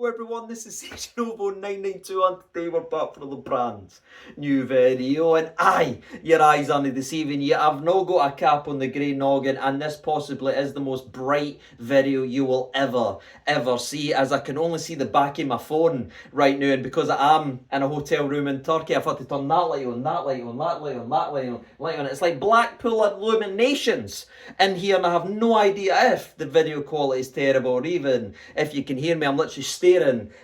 Hello everyone, this is Station992 and today we're back for the brand new video. And aye, your eyes aren't deceiving you. I've not got a cap on the grey noggin, and this possibly is the most bright video you will ever see, as I can only see the back of my phone right now. And because I am in a hotel room in Turkey, I've had to turn that light on, that light on, that light on, that light on. It's like Blackpool illuminations in here, and I have no idea if the video quality is terrible or even if you can hear me. I'm literally staring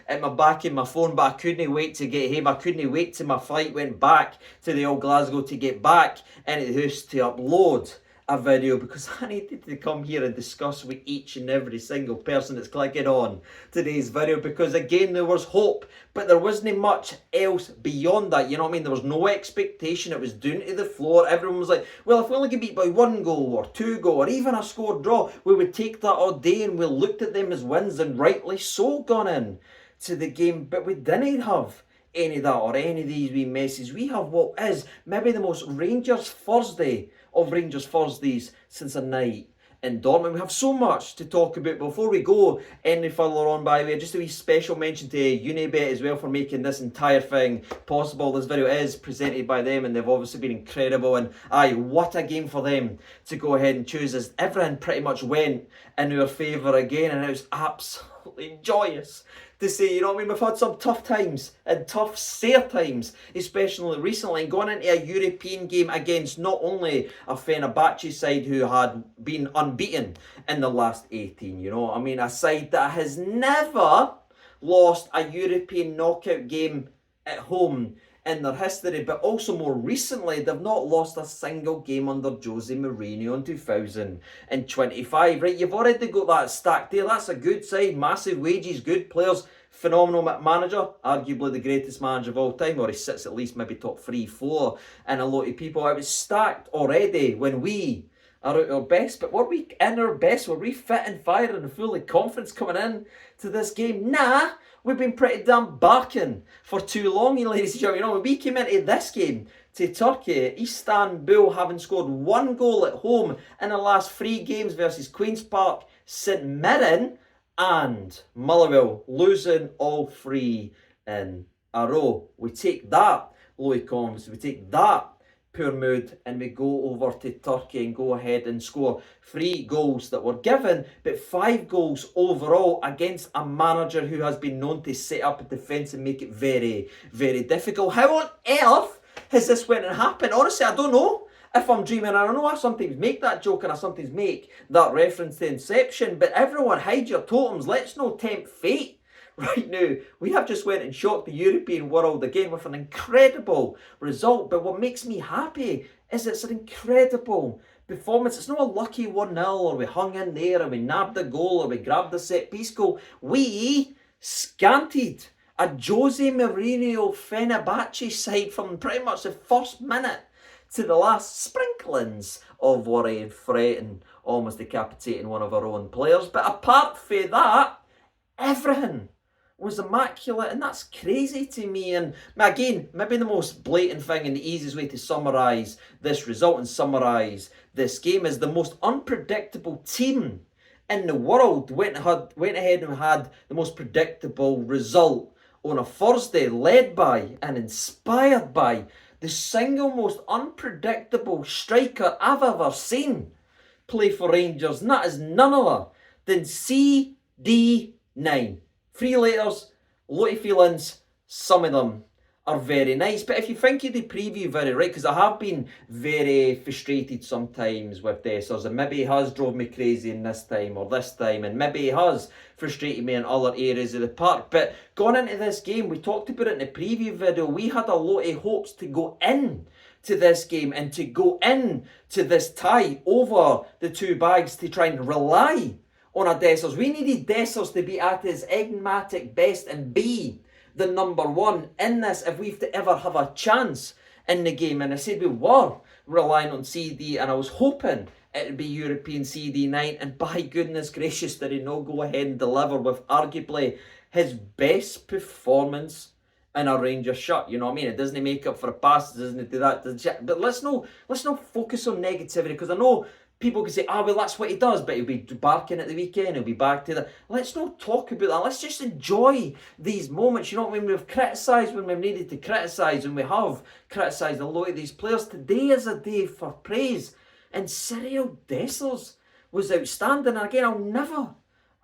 at my back in my phone, but I couldn't wait to get home. I couldn't wait till my flight went back to the old Glasgow to get back into the house to upload a video, because I needed to come here and discuss with each and every single person that's clicking on today's video, because again there was hope, but there wasn't much else beyond that. You know what I mean? There was no expectation. It was down to the floor. Everyone was like, well, if we only get beat by 1 goal or 2 goal or even a score draw, we would take that all day, and we looked at them as wins, and rightly so gone in to the game. But we didn't have any of that or any of these wee messes. We have what is maybe the most Rangers Thursday of Rangers Thursdays since a night in Dortmund. We have so much to talk about. Before we go any further on, by the way, just a wee special mention to Unibet as well for making this entire thing possible. This video is presented by them, and they've obviously been incredible. And aye, what a game for them to go ahead and choose, as everything pretty much went in our favour again, and it was absolutely joyous to say, you know what I mean? We've had some tough times and tough sore times, especially recently, and going into a European game against not only a Fenerbache side who had been unbeaten in the last 18, you know what I mean? A side that has never lost a European knockout game at home in their history, but also more recently, they've not lost a single game under Jose Mourinho in 2025, right? You've already got that stacked there. That's a good side, massive wages, good players, phenomenal manager, arguably the greatest manager of all time, or he sits at least maybe top 3, 4 in a lot of people. It was stacked already when we are at our best, but were we in our best? Were we fit and firing and full of confidence coming in to this game? Nah, we've been pretty damn barking for too long, ladies and gentlemen. You know, when we came into this game to Turkey, Istanbul having scored 1 goal at home in the last 3 games versus Queen's Park, St Mirren and Motherwell, losing all 3 in a row. We take that low confidence, we take that poor mood, and we go over to Turkey and go ahead and score 3 goals that were given, but 5 goals overall against a manager who has been known to set up a defence and make it very, very difficult. How on earth has this went and happened? Honestly, I don't know if I'm dreaming. I don't know. I sometimes make that joke and I sometimes make that reference to Inception, but everyone hide your totems. Let's not tempt fate. Right now, we have just went and shocked the European world again with an incredible result. But what makes me happy is it's an incredible performance. It's not a lucky 1-0 or we hung in there and we nabbed the goal or we grabbed the set piece goal. We scanted a Jose Mourinho Fenerbache side from pretty much the first minute to the last, sprinklings of worry and fret and almost decapitating one of our own players. But apart from that, everything was immaculate, and that's crazy to me. And again, maybe the most blatant thing and the easiest way to summarise this result and summarise this game is the most unpredictable team in the world went ahead and had the most predictable result on a Thursday, led by and inspired by the single most unpredictable striker I've ever seen play for Rangers, and that is none other than CD9. 3 letters, a lot of feelings, some of them are very nice. But if you think of the preview very right, because I have been very frustrated sometimes with Dessers, and maybe he has drove me crazy in this time or this time, and maybe he has frustrated me in other areas of the park. But going into this game, we talked about it in the preview video, we had a lot of hopes to go in to this game and to go in to this tie over the 2 bags to try and rely on a Dessers. We needed Dessers to be at his enigmatic best and be the number 1 in this if we've to ever have a chance in the game. And I said we were relying on CD, and I was hoping it would be European CD9, and by goodness gracious did he not go ahead and deliver with arguably his best performance in a Rangers shirt. You know what I mean? It doesn't make up for a pass, it doesn't do that. But let's not focus on negativity, because I know people can say, well, that's what he does, but he'll be barking at the weekend, he'll be back to the... Let's not talk about that. Let's just enjoy these moments. You know, when we've criticised, when we've needed to criticise, and we have criticised a lot of these players, today is a day for praise. And Cyril Dessers was outstanding. And again, I'll never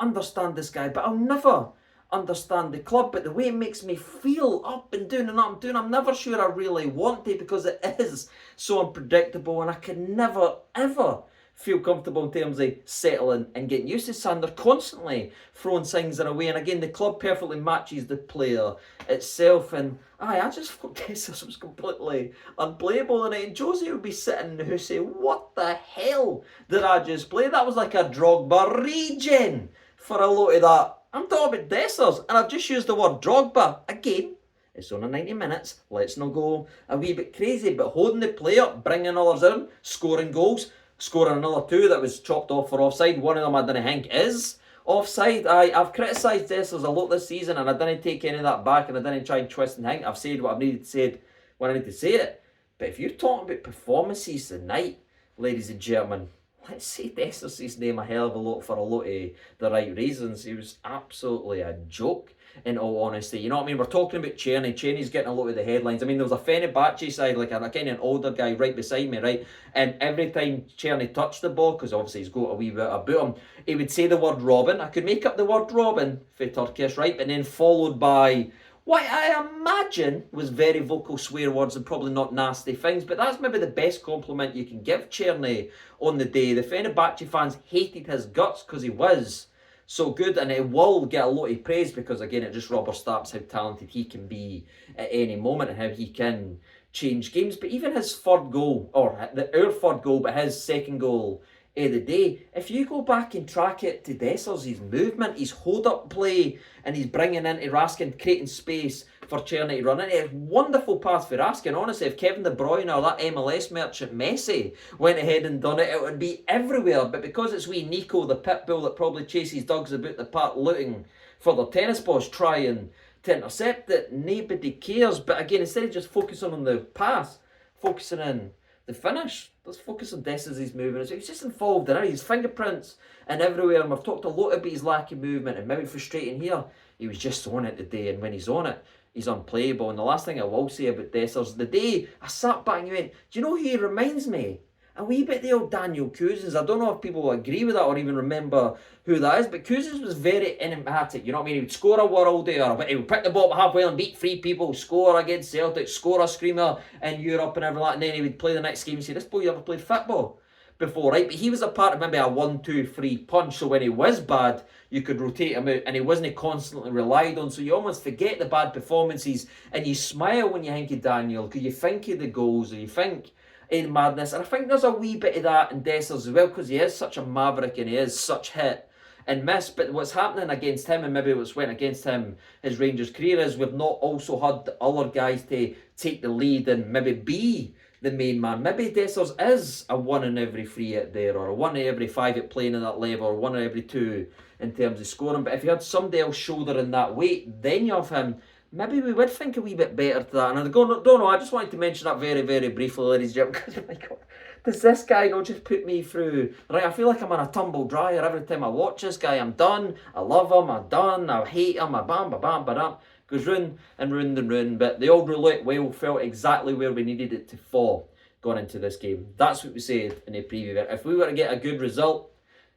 understand this guy, but I'll never understand the club. But the way it makes me feel up and down and up and down, I'm never sure I really want to, because it is so unpredictable, and I can never, ever feel comfortable in terms of settling and getting used to Sam. They're constantly throwing things in a way, and again, the club perfectly matches the player itself. And I just thought Dessers was completely unplayable, and Josie would be sitting who say, what the hell did I just play? That was like a Drogba regen for a lot of that. I'm talking about Dessers, and I've just used the word Drogba. Again, it's only 90 minutes. Let's not go a wee bit crazy, but holding the play up, bringing others in, scoring goals, scoring another 2 that was chopped off for offside. One of them I didn't think is offside. I've criticised Dessers a lot this season, and I didn't take any of that back, and I didn't try and twist and think. I've said what I've needed to say when I need to say it. But if you're talking about performances tonight, ladies and gentlemen, let's say Dessers' name a hell of a lot for a lot of the right reasons. He was absolutely a joke, in all honesty. You know what I mean? We're talking about Cernys. Cernys getting a lot of the headlines. I mean, there was a Fenerbache side, like a kind of an older guy right beside me, right? And every time Cernys touched the ball, because obviously he's got a wee bit about him, he would say the word Robin. I could make up the word Robin for Turkish, right? And then followed by what I imagine was very vocal swear words and probably not nasty things, but that's maybe the best compliment you can give Cernys on the day. The Fenerbahce fans hated his guts because he was so good, and it will get a lot of praise because, again, it just rubber stamps how talented he can be at any moment and how he can change games. But even his third goal, or our third goal, but his second goal of the day, if you go back and track it to Dessers, his movement, his hold-up play, and he's bringing into Raskin, creating space for Cernys to run into. It's wonderful pass for Raskin. Honestly, if Kevin De Bruyne or that MLS merchant Messi went ahead and done it, it would be everywhere. But because it's wee Nico, the pit bull that probably chases dogs about the park looking for their tennis balls, trying to intercept it, nobody cares. But again, instead of just focusing on the pass, focusing on the finish, let's focus on Dessers' movements. He was just involved in it, his fingerprints and everywhere. And we've talked a lot about his lack of movement and maybe frustrating here. He was just on it today, and when he's on it, he's unplayable. And the last thing I will say about Dessers, the day I sat back and went, do you know who he reminds me? A wee bit the old Daniel Cousins. I don't know if people will agree with that or even remember who that is, but Cousins was very enigmatic. You know what I mean? He would score a worldie, or he would pick the ball up halfway and beat 3 people, score against Celtic, score a screamer in Europe and everything like that, and then he would play the next game and say, this boy, you ever played football before, right? But he was a part of maybe a 1-2-3 punch, so when he was bad, you could rotate him out, and he wasn't constantly relied on, so you almost forget the bad performances, and you smile when you think of Daniel, because you think of the goals, or you think in madness. And I think there's a wee bit of that in Dessers as well, because he is such a maverick and he is such hit and miss. But what's happening against him, and maybe what's went against him his Rangers career, is we've not also had the other guys to take the lead and maybe be the main man. Maybe Dessers is a 1 in every 3 at there, or a 1 in every 5 at playing at that level, or 1 in every 2 in terms of scoring. But if you had somebody else shouldering that weight, then you have him, maybe we would think a wee bit better to that. And I don't know, I just wanted to mention that very, very briefly, ladies and gentlemen, because oh my God, does this guy not just put me through? Right, I feel like I'm on a tumble dryer every time I watch this guy. I'm done, I love him, I'm done, I hate him, I bam, ba bam, ba dam. Goes round and round and round. But the old roulette wheel felt exactly where we needed it to fall going into this game. That's what we said in the preview. If we were to get a good result,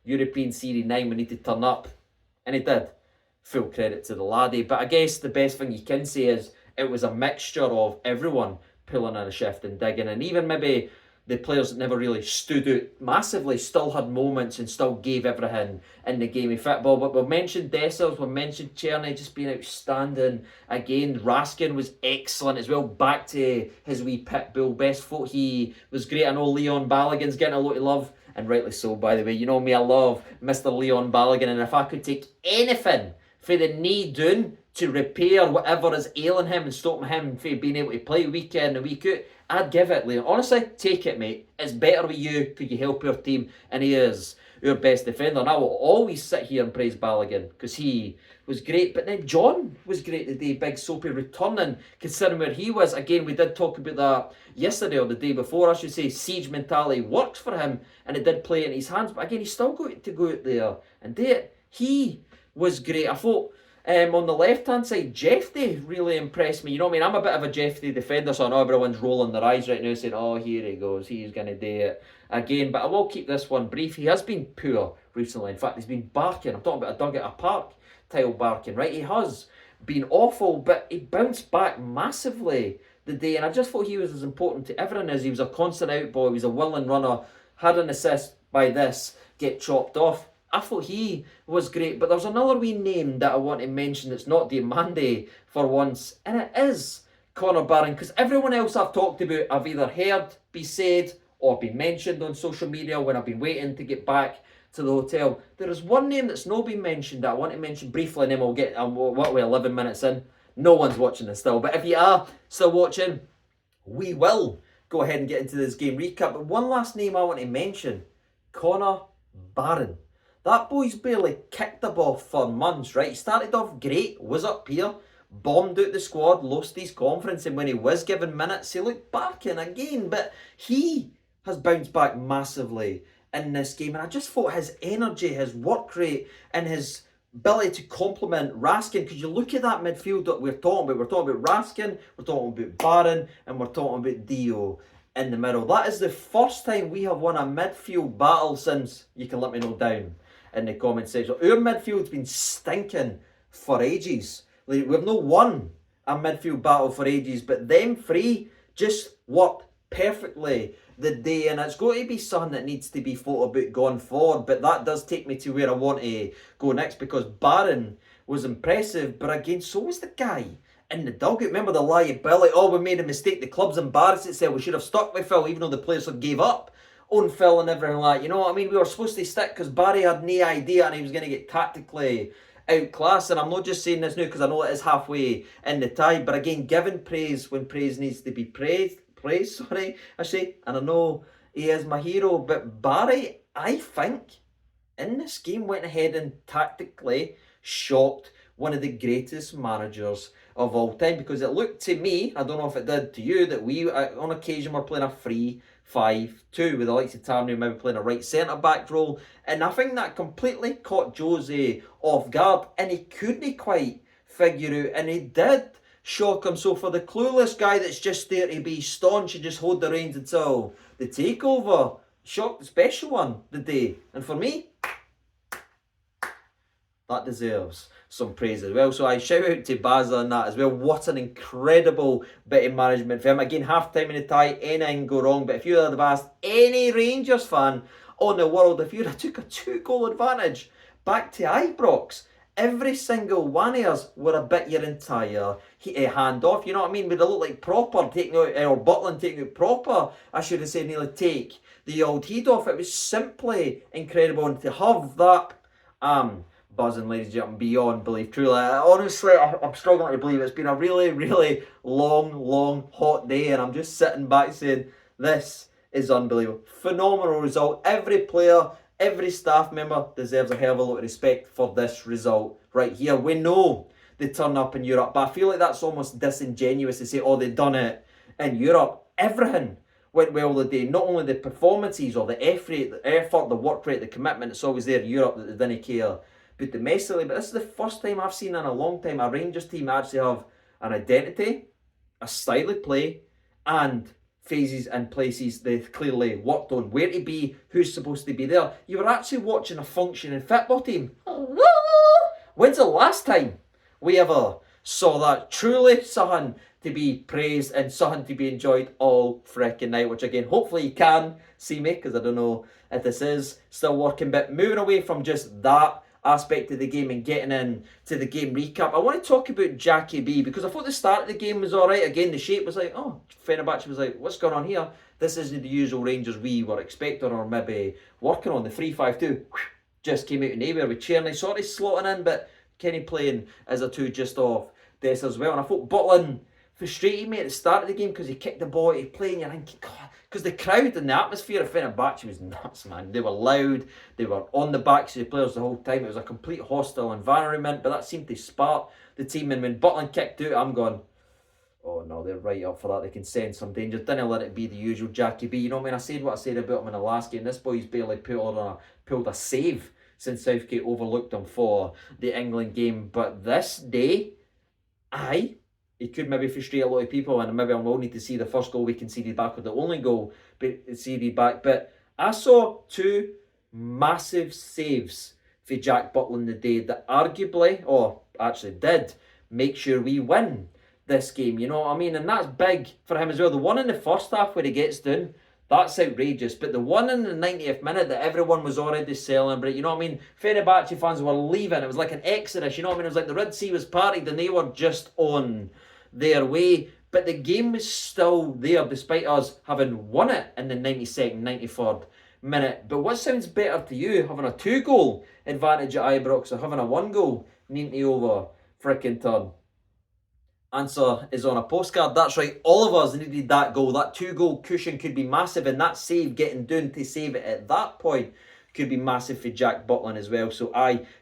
European Series 9, we need to turn up. And he did. Full credit to the laddie. But I guess the best thing you can say is it was a mixture of everyone pulling in a shift and digging. And even maybe the players that never really stood out massively still had moments and still gave everything in the game of football. But we've mentioned Dessers, we've mentioned Cernys just being outstanding. Again, Raskin was excellent as well. Back to his wee pit bull best foot. He was great. I know Leon Balogun's getting a lot of love, and rightly so, by the way. You know me, I love Mr. Leon Balogun, and if I could take anything for the knee down to repair whatever is ailing him and stopping him from being able to play week in and week out, I'd give it, Leon. Honestly, take it, mate. It's better with you because you help your team, and he is our best defender. And I will always sit here and praise Balogun because he was great. But then John was great today, big Soapy returning, considering where he was. Again, we did talk about that yesterday or the day before, I should say. Siege mentality works for him and it did play in his hands. But again, he's still got to go out there and do it. He was great. I thought on the left-hand side, Jeffy really impressed me. You know what I mean? I'm a bit of a Jeffy defender, so I know everyone's rolling their eyes right now saying, oh, here he goes, he's going to do it again. But I will keep this one brief. He has been poor recently. In fact, he's been barking. I'm talking about a dug at a park tile barking, right? He has been awful, but he bounced back massively the day, and I just thought he was as important to everyone as he was a constant out boy, he was a willing runner, had an assist by this, get chopped off. I thought he was great, but there's another wee name that I want to mention that's not Diamande for once, and it is Connor Barron, because everyone else I've talked about, I've either heard be said or been mentioned on social media when I've been waiting to get back to the hotel. There is one name that's not been mentioned that I want to mention briefly, and then we'll get, what are we, 11 minutes in? No one's watching this still, but if you are still watching, we will go ahead and get into this game recap. But one last name I want to mention, Connor Barron. That boy's barely kicked the ball for months, right? He started off great, was up here, bombed out the squad, lost his confidence, and when he was given minutes, he looked barking again. But he has bounced back massively in this game, and I just thought his energy, his work rate, and his ability to complement Raskin, because you look at that midfield that we're talking about Raskin, we're talking about Barron, and we're talking about Dio in the middle. That is the first time we have won a midfield battle since, you can let me know down in the comment section. Our midfield's been stinking for ages. Like, we've not won a midfield battle for ages, but them three just worked perfectly the day, and it's going to be something that needs to be thought about going forward. But that does take me to where I want to go next, because Barron was impressive, but again, so was the guy in the dugout. Remember the liability? Oh, we made a mistake, the club's embarrassed itself, we should have stuck with Phil, even though the players had gave up on Phil and everything like that. You know what I mean? We were supposed to stick because Barry had no idea and he was going to get tactically outclassed. And I'm not just saying this now because I know it is halfway in the tie, but again, giving praise when praise needs to be praised, and I know he is my hero, but Barry, I think, in this game went ahead and tactically shocked one of the greatest managers of all time, because it looked to me, I don't know if it did to you, that we on occasion were playing a 3-5-2 with the likes of Tarney maybe playing a right centre-back role, and I think that completely caught Jose off guard, and he couldn't quite figure out, and he did shock him. So for the clueless guy that's just there to be staunch and just hold the reins until the takeover, shocked the special one the day, and for me, that deserves some praise as well. So I shout out to Bazza on that as well. What an incredible bit of management for him. Again, half time in the tie, anything go wrong. But if you'd have asked any Rangers fan on the world, if you'd have took a 2-goal advantage back to Ibrox, every single one of us would have bit your entire hand off. You know what I mean? We'd have looked like proper, taking out, or Butland taking out proper, I should have said, nearly take the old heat off. It was simply incredible. And to have that buzzing, ladies and gentlemen, beyond belief. Truly, honestly, I'm struggling to believe it's been a really, really long, hot day, and I'm just sitting back saying, this is unbelievable. Phenomenal result. Every player, every staff member deserves a hell of a lot of respect for this result right here. We know they turn up in Europe, but I feel like that's almost disingenuous to say, oh, they've done it in Europe. Everything went well the day. Not only the performances or the effort, the work rate, the commitment, it's always there in Europe that they didn't care. But domestically, but this is the first time I've seen in a long time a Rangers team actually have an identity, a style of play, and phases and places they've clearly worked on, where to be, who's supposed to be there. You were actually watching a functioning football team. When's the last time we ever saw that? Truly something to be praised and something to be enjoyed all freaking night, which again, hopefully you can see me, because I don't know if this is still working. But moving away from just that aspect of the game and getting in to the game recap, I want to talk about Jackie B, because I thought the start of the game was alright. Again, the shape was like, oh, Fenerbache was like, what's going on here? This isn't the usual Rangers we were expecting or maybe working on. The 3-5-2 just came out of nowhere with Cernys sort of slotting in, but Kenny playing as a 2 just off this as well. And I thought Butland frustrated me at the start of the game because he kicked the ball, he played, and you're thinking, God, because the crowd and the atmosphere of Fenerbahce was nuts, man. They were loud, they were on the backs of the players the whole time. It was a complete hostile environment, but that seemed to spark the team. And when Butland kicked out, I'm going, oh no, they're right up for that. They can sense some danger. Didn't let it be the usual Jackie B. You know, when I said what I said about him in the last game, this boy's barely pulled a save since Southgate overlooked him for the England game. But this day, he could maybe frustrate a lot of people, and maybe I will need to see the first goal we conceded back, or the only goal conceded back. But I saw two massive saves for Jack Butland the day that arguably, or actually did, make sure we win this game. You know what I mean? And that's big for him as well. The one in the first half where he gets down, that's outrageous. But the one in the 90th minute that everyone was already celebrating, you know what I mean? Fenerbahce fans were leaving. It was like an exodus, you know what I mean? It was like the Red Sea was parted and they were just on their way. But the game was still there despite us having won it in the 92nd, 93rd minute. But what sounds better to you? Having a 2-goal advantage at Ibrox or having a 1-goal neatly over frickin' turn? Answer is on a postcard. That's right, all of us needed that goal. That 2-goal cushion could be massive, and that save, getting down to save it at that point, could be massive for Jack Butland as well. So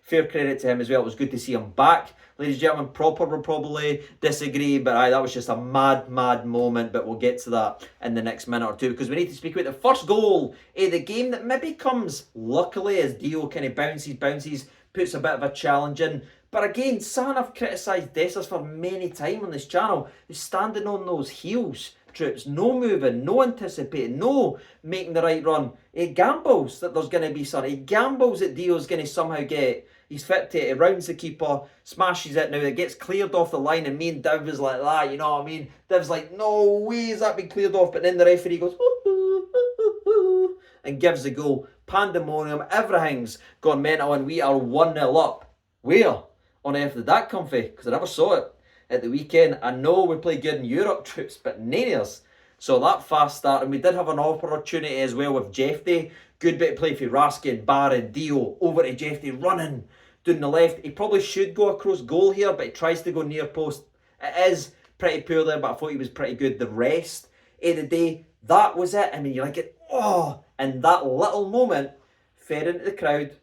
fair credit to him as well. It was good to see him back. Ladies and gentlemen, Proper will probably disagree, but that was just a mad moment. But we'll get to that in the next minute or two, because we need to speak about the first goal of the game that maybe comes luckily as Dio kind of bounces, puts a bit of a challenge in. But again, San have criticised Dessers for many times on this channel. He's standing on those heels, troops. No moving, no anticipating, no making the right run. He gambles that there's going to be something. He gambles that Dio's going to somehow get his fit to it. He rounds the keeper, smashes it now. It gets cleared off the line, and me and Div is like that, you know what I mean? Div's like, no way is that been cleared off. But then the referee goes, and gives the goal. Pandemonium, everything's gone mental, and we are 1-0 up. Where on earth did that come from? Because I never saw it at the weekend. I know we play good in Europe, troops, but naniers. So that fast start, and we did have an opportunity as well with Jeffy. Good bit of play for Raskin, Barron, Dio, over to Jeffy, running down the left. He probably should go across goal here, but he tries to go near post. It is pretty poor there, but I thought he was pretty good. The rest of the day, that was it. I mean, you're like, and that little moment fed into the crowd,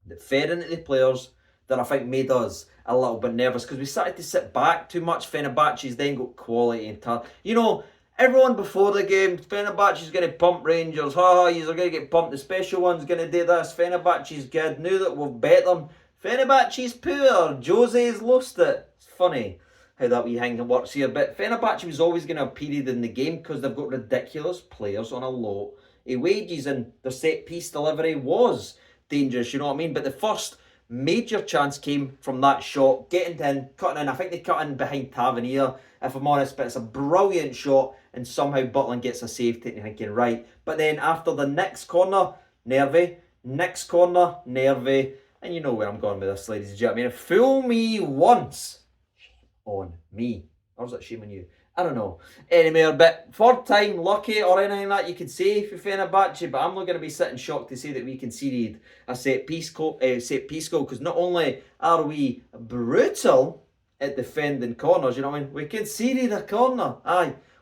that fed into the players, that I think made us a little bit nervous, because we started to sit back too much. Fenerbahce's then got quality and talent. You know, everyone before the game, Fenerbahce's going to pump Rangers. You're going to get pumped. The special one's going to do this. Fenerbahce's good. Now that we've bet them, Fenerbahce's poor. Jose's lost it. It's funny how that wee thing works here. But Fenerbahce was always going to have a period in the game because they've got ridiculous players on a lot of wages, and their set-piece delivery was dangerous, you know what I mean? But the first major chance came from that shot, getting in, cutting in. I think they cut in behind Tavernier, if I'm honest, but it's a brilliant shot, and somehow Butland gets a save, thinking, right. But then after the next corner, nervy, next corner, nervy, and you know where I'm going with this, ladies and gentlemen. Fool me once, shame on me. Or was it shame on you? I don't know. Anyway, but third time lucky or anything like that you could say for Fenerbahce, but I'm not going to be sitting shocked to say that we conceded a set-piece goal, because not only are we brutal at defending corners, you know what I mean? We conceded a corner.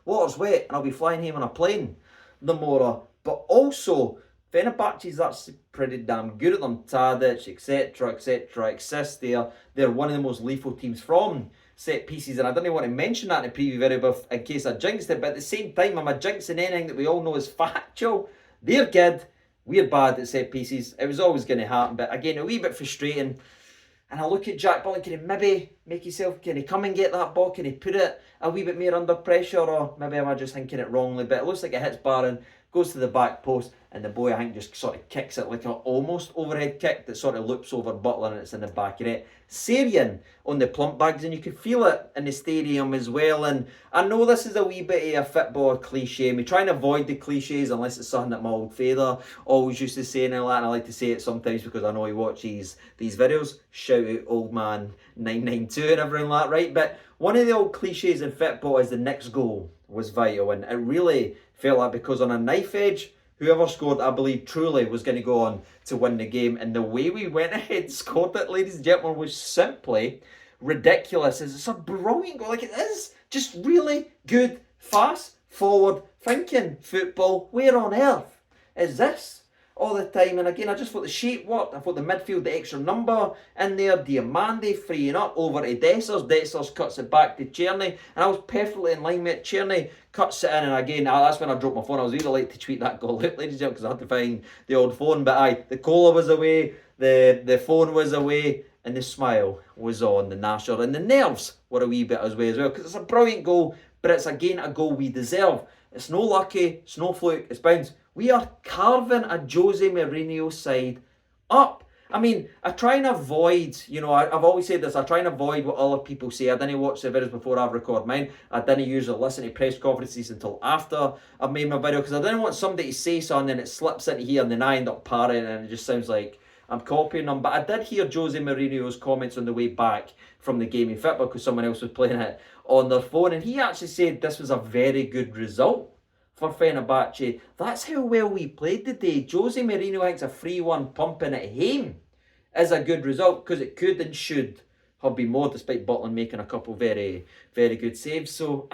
Water's wet and I'll be flying home on a plane tomorrow. But also, Fenerbahce's actually pretty damn good at them. Tadic, etc. exists there. They're one of the most lethal teams from set pieces, and I didn't want to mention that in the preview video in case I jinxed it, but at the same time, I'm a jinxing anything that we all know is factual. They're good, we're bad at set pieces. It was always going to happen, but again, a wee bit frustrating. And I look at Jack Butland, can he maybe make himself, can he come and get that ball, can he put it a wee bit more under pressure, or maybe am I just thinking it wrongly? But it looks like it hits Barron, goes to the back post, and the boy, I think, just sort of kicks it like an almost overhead kick that sort of loops over Butland, and it's in the back of it. Syrian on the plump bags, and you can feel it in the stadium as well. And I know this is a wee bit of a football cliche. We try and avoid the cliches unless it's something that my old father always used to say, and I like to say it sometimes because I know he watches these videos. Shout out old man 992 and everything like that, right? But one of the old cliches in football is the next goal was vital, and it really felt like, because on a knife edge, whoever scored, I believe, truly was going to go on to win the game. And the way we went ahead and scored it, ladies and gentlemen, was simply ridiculous is it's a brilliant goal. Like, it is just really good, fast, forward thinking football. Where on earth is this all the time? And again, I just thought the shape worked. I thought the midfield, the extra number in there, Diamande freeing up over to Dessers. Dessers cuts it back to Cernys, and I was perfectly in line with it. Cernys cuts it in, and again, that's when I dropped my phone. I was really like to tweet that goal out, ladies and gentlemen, because I had to find the old phone. But the cola was away, the phone was away, and the smile was on the Nasher, and the nerves were a wee bit as well, because it's a brilliant goal, but it's again a goal we deserve. It's no lucky, it's no fluke, it's bounce. We are carving a Jose Mourinho side up. I mean, I try and avoid, I've always said this, I try and avoid what other people say. I didn't watch the videos before I record mine. I didn't usually listen to press conferences until after I've made my video, because I didn't want somebody to say something and it slips into here and then I end up parrying and it just sounds like I'm copying them. But I did hear Jose Mourinho's comments on the way back from the game in football, because someone else was playing it on their phone, and he actually said this was a very good result for Fenerbache. That's how well we played today. Jose Mourinho thinks a 3-1 pumping at home is a good result, because it could and should have been more, despite Butland making a couple very, very good saves. So,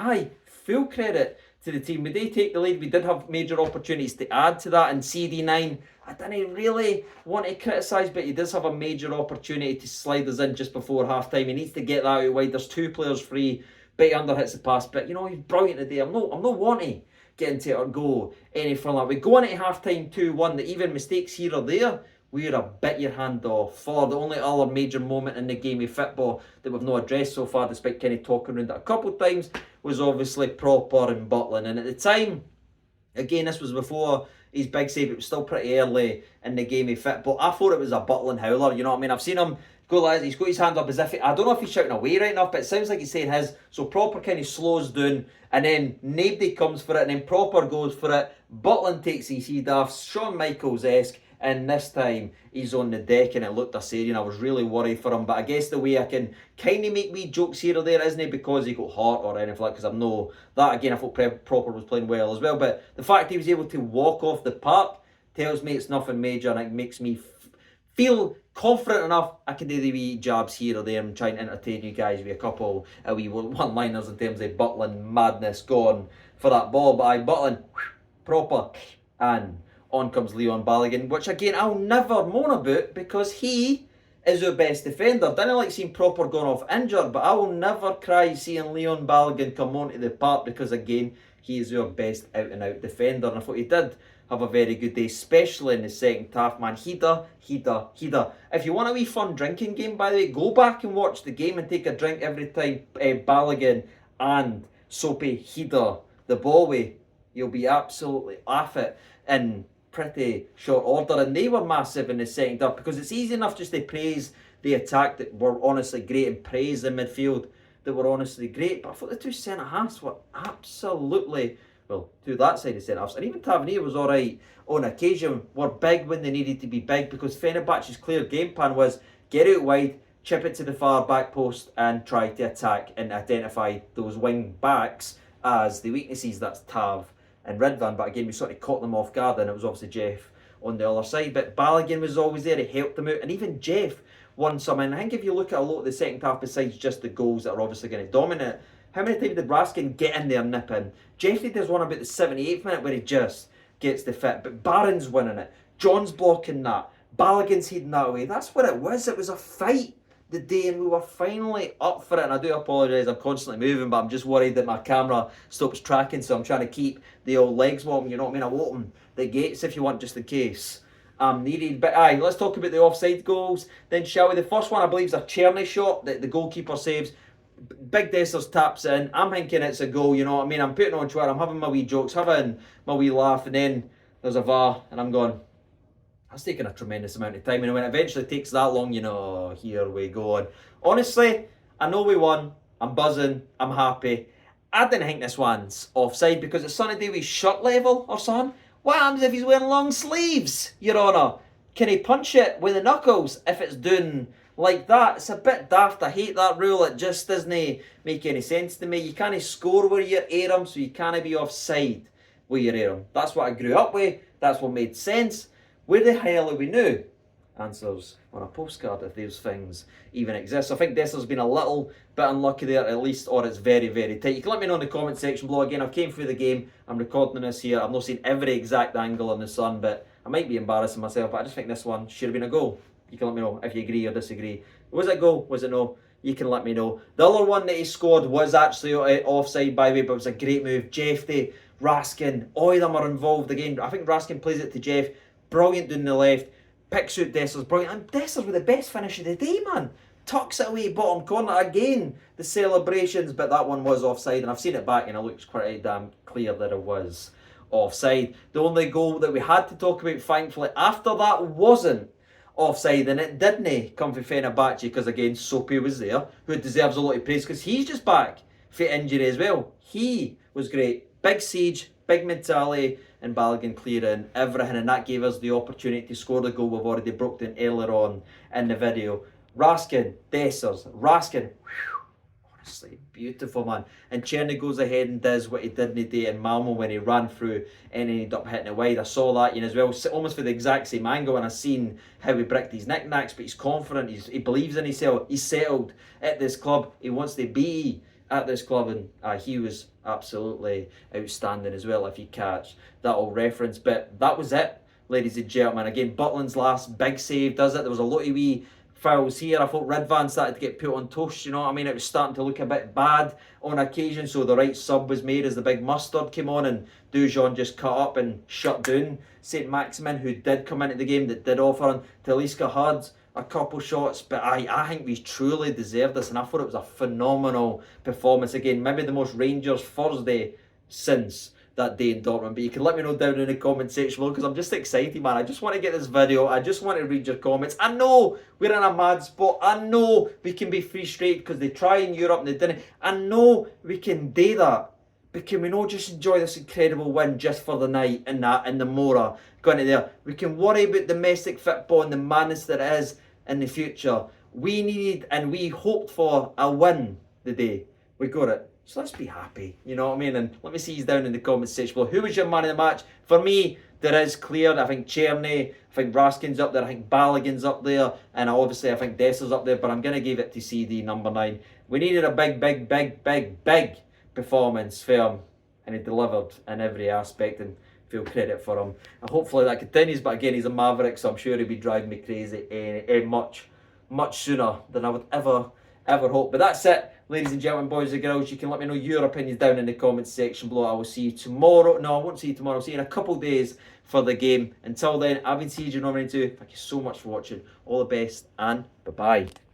full credit to the team. We did take the lead. We did have major opportunities to add to that. And CD9, I didn't really want to criticise, but he does have a major opportunity to slide us in just before half-time. He needs to get that out wide. There's 2 players free, but he underhits the pass. But, he's brilliant today. I'm not wanting get into it or go any further. We go into half-time 2-1, that even mistakes here or there, we're a bit your hand off for. The only other major moment in the game of football that we've not addressed so far, despite kind of talking around it a couple of times, was obviously Proper and Butland. And at the time, again, this was before his big save, it was still pretty early in the game of football. I thought it was a Butland howler, you know what I mean? I've seen him go like this, he's got his hand up as if, I don't know if he's shouting away right enough, but it sounds like he's saying his. So Proper kind of slows down, and then nobody comes for it, and then Proper goes for it. Butland takes his head off, Shawn Michaels-esque, and this time he's on the deck, and it looked a Syrian. I was really worried for him, but I guess the way I can kind of make wee jokes here or there, isn't it, because he got hurt or anything like that, because I know that, again, I thought Proper was playing well as well, but the fact he was able to walk off the park tells me it's nothing major, and it makes me feel confident enough I can do the wee jabs here or there and try and entertain you guys with a couple of wee one-liners in terms of Butland madness going for that ball. But Butland, Proper, and on comes Leon Balogun, which again I'll never moan about, because he is our best defender. Didn't like seeing Proper going off injured, but I will never cry seeing Leon Balogun come onto the park, because again he is our best out-and-out defender, and I thought he did have a very good day, especially in the second half, man. Header. If you want a wee fun drinking game, by the way, go back and watch the game and take a drink every time Balogun and Soapy header the ball away. You'll be absolutely off it in pretty short order, and they were massive in the second half, because it's easy enough just to praise the attack that were honestly great and praise the midfield that were honestly great, but I thought the 2 centre-halves were absolutely, well, to that side of centre-halves, and even Tavernier was alright on occasion, were big when they needed to be big, because Fenerbahce's clear game plan was get out wide, chip it to the far back post, and try to attack and identify those wing backs as the weaknesses. That's Tav and Ridvan, but again we sort of caught them off guard, and it was obviously Jeff on the other side, but Balogun was always there, he helped them out, and even Jeff won some. And I think if you look at a lot of the second half, besides just the goals that are obviously going to dominate, how many times did Raskin get in there nipping? Jeff does one about the 78th minute where he just gets the fit, but Barron's winning it, John's blocking that, Balogun's heading that way. That's what it was a fight the day, and we were finally up for it. And I do apologise, I'm constantly moving, but I'm just worried that my camera stops tracking, so I'm trying to keep the old legs warm, you know what I mean? I'll open the gates if you want, just in case I'm needed. But let's talk about the offside goals then, shall we? The first one I believe is a Cernys shot that the goalkeeper saves. Big Dessers taps in, I'm thinking it's a goal, you know what I mean? I'm putting on Twitter, I'm having my wee jokes, having my wee laugh, and then there's a VAR, and I'm going, that's taking a tremendous amount of time, and when it eventually takes that long, you know, here we go. And honestly, I know we won, I'm buzzing, I'm happy. I didn't think this one's offside, because it's something to do with shirt level or something. What happens if he's wearing long sleeves, Your Honour? Can he punch it with the knuckles if it's doing like that? It's a bit daft. I hate that rule. It just doesn't make any sense to me. You can't score where you air him, so you can't be offside where you air him. That's what I grew up with. That's what made sense. Where the hell are we now? answers on a postcard if those things even exist. So I think Dessers been a little bit unlucky there at least, or it's very, very tight. You can let me know in the comment section below. Again, I've came through the game, I'm recording this here, I've not seen every exact angle on the sun, but I might be embarrassing myself, but I just think this one should have been a goal. You can let me know if you agree or disagree. Was it a goal? Was it no? You can let me know. The other one that he scored was actually offside, by the way, but it was a great move. Jeffy, Raskin, all of them are involved again. I think Raskin plays it to Jeff. Brilliant down the left. Picks out Dessers, brilliant. And Dessers with the best finish of the day, man. Tucks it away, bottom corner. Again, the celebrations, but that one was offside. And I've seen it back and it looks pretty damn clear that it was offside. The only goal that we had to talk about, thankfully, after that wasn't offside, and it didn't come from Fenerbache, because again Soapy was there, who deserves a lot of praise because he's just back for injury as well. He was great, big siege, big mentality, and Balogun clearing everything, and that gave us the opportunity to score the goal we've already broke down earlier on in the video. Raskin, Dessers, Raskin, whew, honestly beautiful, man. And Cernys goes ahead and does what he did in the day in Malmo when he ran through and ended up hitting it wide. I saw that as well, almost for the exact same angle, and I seen how he bricked his knickknacks, but he's confident, he believes in himself, he's settled at this club, he wants to be at this club, and he was absolutely outstanding as well, if you catch that old reference. But that was it, ladies and gentlemen. Again, Butland's last big save does it. There was a lot of wee fouls here. I thought Ridvan started to get put on toast, you know what I mean? It was starting to look a bit bad on occasion, so the right sub was made as the big mustard came on, and Dujon just cut up and shut down St. Maximin, who did come into the game, that did offer, and Talisca had a couple shots, but I think we truly deserved this, and I thought it was a phenomenal performance. Again, maybe the most Rangers Thursday since that day in Dortmund. But you can let me know down in the comment section below, because I'm just excited, man. I just want to get this video, I just want to read your comments. I know we're in a mad spot, I know we can be frustrated because they try in Europe and they didn't. I know we can do that, but can we not just enjoy this incredible win just for the night and that, and the Mora going to there? We can worry about domestic football and the madness that it is in the future. We needed and we hoped for a win the day we got it. So let's be happy, you know what I mean? And let me see you down in the comments section below. Who was your man of the match? For me, there is clear. I think Cernys, I think Raskin's up there, I think Balogun's up there, and obviously I think Dessers up there, but I'm going to give it to CD number 9. We needed a big performance for him, and he delivered in every aspect, and feel credit for him. And hopefully that continues, but again, he's a Maverick, so I'm sure he'll be driving me crazy much sooner than I would ever hope. But that's it, ladies and gentlemen, boys and girls. You can let me know your opinions down in the comments section below. I will see you tomorrow. No, I won't see you tomorrow. I'll see you in a couple of days for the game. Until then, I've been CJ Nominator 2. Thank you so much for watching. All the best, and bye-bye.